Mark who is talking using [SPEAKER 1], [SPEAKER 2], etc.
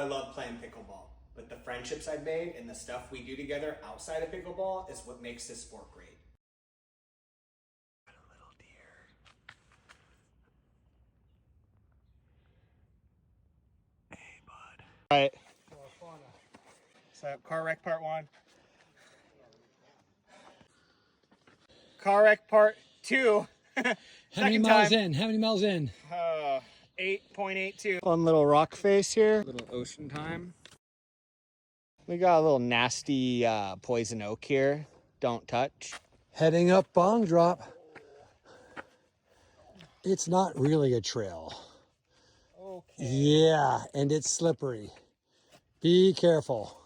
[SPEAKER 1] I love playing pickleball, but the friendships I've made and the stuff we do together outside of pickleball is what makes this sport great. A little deer. Hey, bud. All right. So, car wreck part 1. Car wreck part 2.
[SPEAKER 2] How many miles in?
[SPEAKER 1] 8.82. Fun little rock face here.
[SPEAKER 2] Little ocean time.
[SPEAKER 1] We got a little nasty poison oak here. Don't touch.
[SPEAKER 3] Heading up Bong Drop. It's not really a trail.
[SPEAKER 1] Okay.
[SPEAKER 3] Yeah, and it's slippery. Be careful.